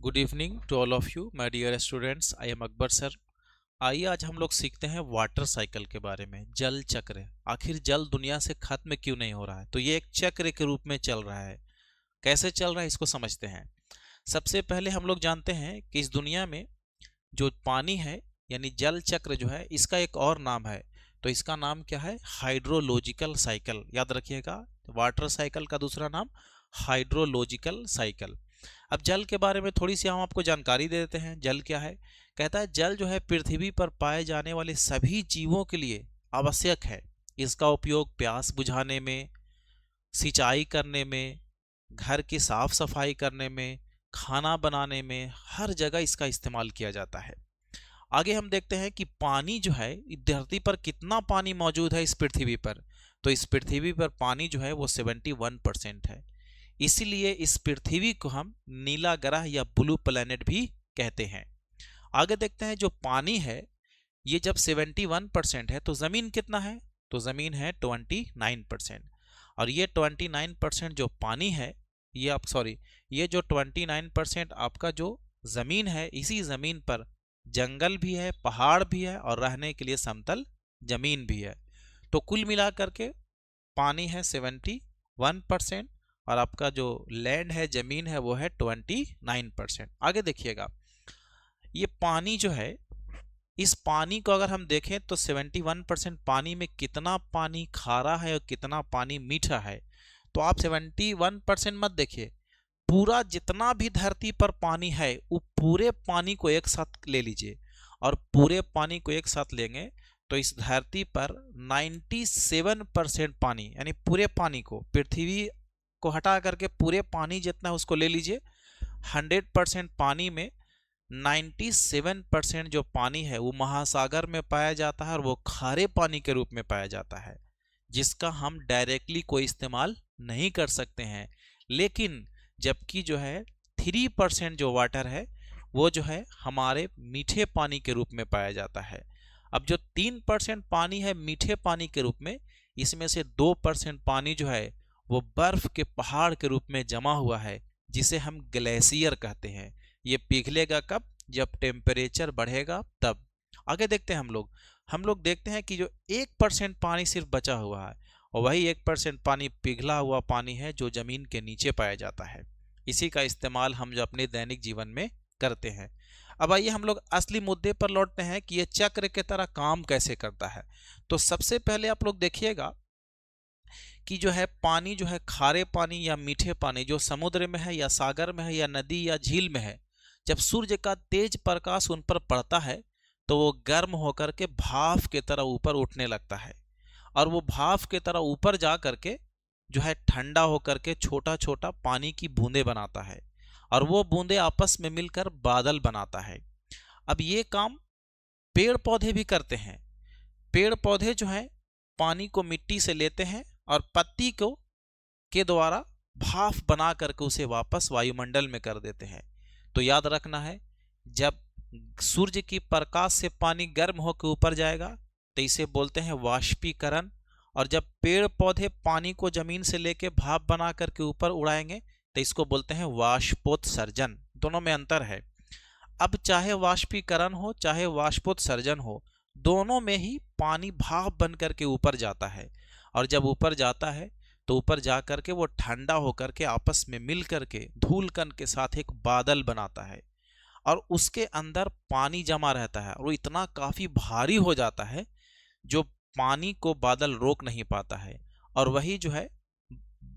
Good evening to all of you my dear students. I am Akbar sir. आइए आज हम लोग सीखते हैं वाटर साइकिल के बारे में। जल चक्र, आखिर जल दुनिया से खत्म क्यों नहीं हो रहा है? तो ये एक चक्र के रूप में चल रहा है। कैसे चल रहा है इसको समझते हैं। सबसे पहले हम लोग जानते हैं कि इस दुनिया में जो पानी है यानी जल चक्र जो है इसका एक और नाम है। तो इसका नाम क्या है? Hydrological cycle. याद रखिएगा, वाटर साइकिल का दूसरा नाम हाइड्रोलॉजिकल साइकिल। अब जल के बारे में थोड़ी सी हम आपको जानकारी दे देते हैं। जल क्या है? कहता है जल जो है पृथ्वी पर पाए जाने वाले सभी जीवों के लिए आवश्यक है। इसका उपयोग प्यास बुझाने में, सिंचाई करने में, घर की साफ सफाई करने में, खाना बनाने में, हर जगह इसका इस्तेमाल किया जाता है। आगे हम देखते हैं कि पानी जो है धरती पर कितना पानी मौजूद है इस पृथ्वी पर। तो इस पृथ्वी पर पानी जो है वो 71% है। इसीलिए इस पृथ्वी को हम नीला ग्रह या ब्लू प्लेनेट भी कहते हैं। आगे देखते हैं जो पानी है ये जब 71% है तो जमीन कितना है? तो जमीन है 29%। और ये 29% जो पानी है ये जो 29% आपका जो जमीन है, इसी जमीन पर जंगल भी है, पहाड़ भी है और रहने के लिए समतल जमीन भी है। तो कुल मिलाकर के पानी है 71% और आपका जो लैंड है, जमीन है, वो है 29%। आगे देखिएगा, ये पानी जो है, इस पानी को अगर हम देखें तो 71% पानी में कितना पानी खारा है और कितना पानी मीठा है। तो आप 71% मत देखिए, पूरा जितना भी धरती पर पानी है वो पूरे पानी को एक साथ ले लीजिए। और पूरे पानी को एक साथ लेंगे तो इस धरती पर 97% पानी, यानी पूरे पानी को, पृथ्वी को हटा करके पूरे पानी जितना है उसको ले लीजिए। 100% पानी में 97% जो पानी है वो महासागर में पाया जाता है और वो खारे पानी के रूप में पाया जाता है, जिसका हम डायरेक्टली कोई इस्तेमाल नहीं कर सकते हैं। लेकिन जबकि जो है 3% जो वाटर है वो जो है हमारे मीठे पानी के रूप में पाया जाता है। अब जो 3% पानी है मीठे पानी के रूप में, इसमें से 2% पानी जो है वो बर्फ के पहाड़ के रूप में जमा हुआ है, जिसे हम ग्लेशियर कहते हैं। ये पिघलेगा कब? जब टेम्परेचर बढ़ेगा तब। आगे देखते हैं हम लोग देखते हैं कि जो 1% पानी सिर्फ बचा हुआ है और वही 1% पानी पिघला हुआ पानी है जो जमीन के नीचे पाया जाता है। इसी का इस्तेमाल हम जो अपने दैनिक जीवन में करते हैं। अब आइए हम लोग असली मुद्दे पर लौटते हैं कि ये चक्र की तरह काम कैसे करता है। तो सबसे पहले आप लोग देखिएगा कि जो है पानी जो है खारे पानी या मीठे पानी जो समुद्र में है या सागर में है या नदी या झील में है, जब सूर्य का तेज प्रकाश उन पर पड़ता है तो वो गर्म होकर के भाप की तरह ऊपर उठने लगता है। और वो भाप की तरह ऊपर जा करके जो है ठंडा होकर के छोटा छोटा पानी की बूंदें बनाता है और वो बूंदें आपस में मिलकर बादल बनाता है। अब ये काम पेड़ पौधे भी करते हैं। पेड़ पौधे जो है पानी को मिट्टी से लेते हैं और पत्ती को के द्वारा भाप बना करके उसे वापस वायुमंडल में कर देते हैं। तो याद रखना है, जब सूर्य की प्रकाश से पानी गर्म होकर ऊपर जाएगा तो इसे बोलते हैं वाष्पीकरण। और जब पेड़ पौधे पानी को जमीन से लेके भाप बना करके ऊपर उड़ाएंगे तो इसको बोलते हैं वाष्पोत्सर्जन। दोनों में अंतर है। अब चाहे वाष्पीकरण हो चाहे वाष्पोत्सर्जन हो, दोनों में ही पानी भाप बन करके ऊपर जाता है। और जब ऊपर जाता है तो ऊपर जा करके वो ठंडा होकर के आपस में मिल करके धूल कण के साथ एक बादल बनाता है और उसके अंदर पानी जमा रहता है और वो इतना काफी भारी हो जाता है जो पानी को बादल रोक नहीं पाता है और वही जो है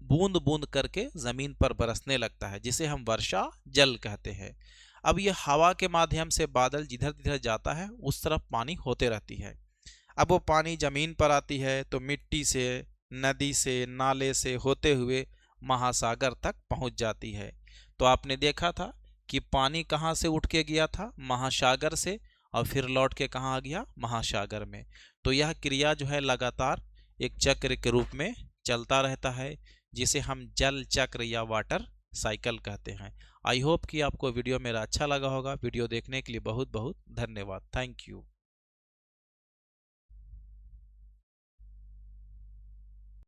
बूंद बूंद करके जमीन पर बरसने लगता है, जिसे हम वर्षा जल कहते हैं। अब ये हवा के माध्यम से बादल जिधर जिधर जाता है उस तरफ पानी होते रहती है। अब वो पानी जमीन पर आती है तो मिट्टी से, नदी से, नाले से होते हुए महासागर तक पहुंच जाती है। तो आपने देखा था कि पानी कहाँ से उठ के गया था? महासागर से, और फिर लौट के कहाँ आ गया? महासागर में। तो यह क्रिया जो है लगातार एक चक्र के रूप में चलता रहता है, जिसे हम जल चक्र या वाटर साइकिल कहते हैं। आई होप कि आपको वीडियो मेरा अच्छा लगा होगा। वीडियो देखने के लिए बहुत बहुत धन्यवाद। Thank you.